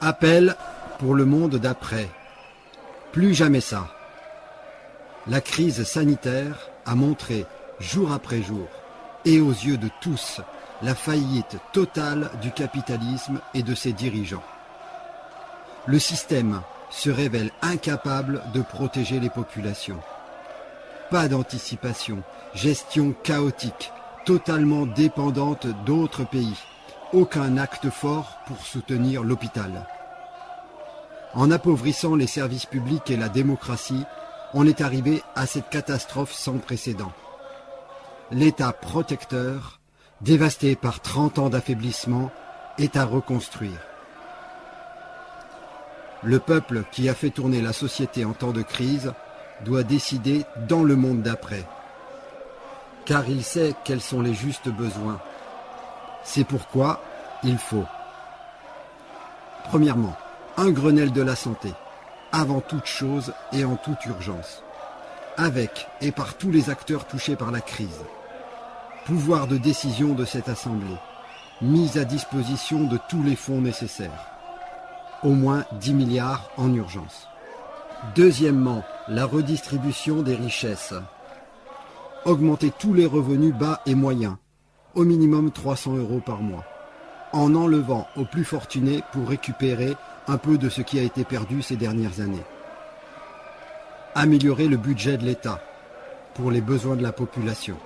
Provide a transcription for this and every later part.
Appel pour le monde d'après. Plus jamais ça. La crise sanitaire a montré, jour après jour, et aux yeux de tous, la faillite totale du capitalisme et de ses dirigeants. Le système se révèle incapable de protéger les populations. Pas d'anticipation, gestion chaotique, totalement dépendante d'autres pays. Aucun acte fort pour soutenir l'hôpital. En appauvrissant les services publics et la démocratie, on est arrivé à cette catastrophe sans précédent. L'État protecteur, dévasté par 30 ans d'affaiblissement, est à reconstruire. Le peuple qui a fait tourner la société en temps de crise doit décider dans le monde d'après. Car il sait quels sont les justes besoins. C'est pourquoi il faut. Premièrement, un Grenelle de la santé, avant toute chose et en toute urgence. Avec et par tous les acteurs touchés par la crise. Pouvoir de décision de cette Assemblée. Mise à disposition de tous les fonds nécessaires. Au moins 10 milliards en urgence. Deuxièmement, la redistribution des richesses. Augmenter tous les revenus bas et moyens, au minimum 300 € par mois, en enlevant aux plus fortunés pour récupérer un peu de ce qui a été perdu ces dernières années. Améliorer le budget de l'État pour les besoins de la population.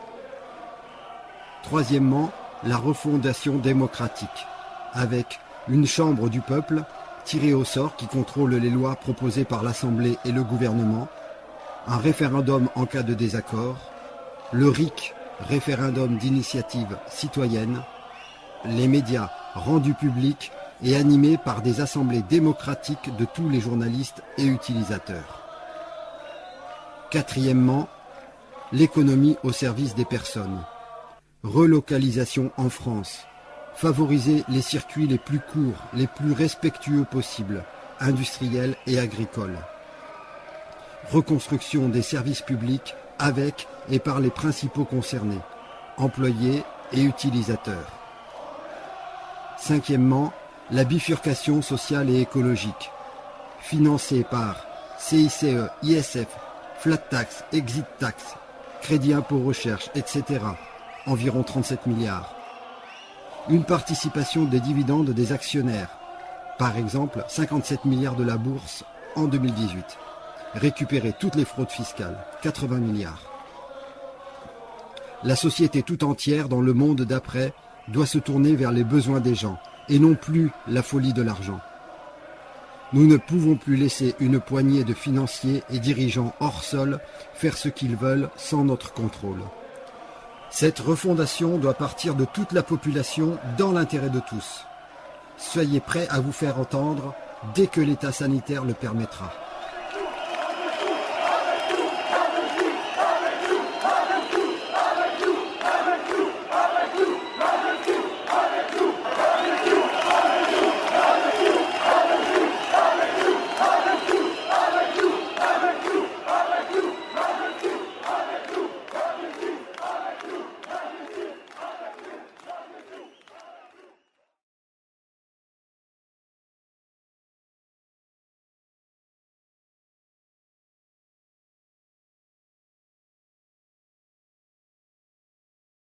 Troisièmement, la refondation démocratique, avec une chambre du peuple tirée au sort qui contrôle les lois proposées par l'Assemblée et le gouvernement, un référendum en cas de désaccord, le RIC, référendum d'initiative citoyenne, les médias rendus publics et animés par des assemblées démocratiques de tous les journalistes et utilisateurs. Quatrièmement, l'économie au service des personnes. Relocalisation en France. Favoriser les circuits les plus courts, les plus respectueux possibles, industriels et agricoles. Reconstruction des services publics avec et par les principaux concernés, employés et utilisateurs. Cinquièmement, la bifurcation sociale et écologique, financée par CICE, ISF, flat tax, exit tax, crédit impôt recherche, etc., environ 37 milliards. Une participation des dividendes des actionnaires, par exemple 57 milliards de la bourse en 2018. Récupérer toutes les fraudes fiscales, 80 milliards. La société tout entière dans le monde d'après doit se tourner vers les besoins des gens et non plus la folie de l'argent. Nous ne pouvons plus laisser une poignée de financiers et dirigeants hors sol faire ce qu'ils veulent sans notre contrôle. Cette refondation doit partir de toute la population dans l'intérêt de tous. Soyez prêts à vous faire entendre dès que l'état sanitaire le permettra.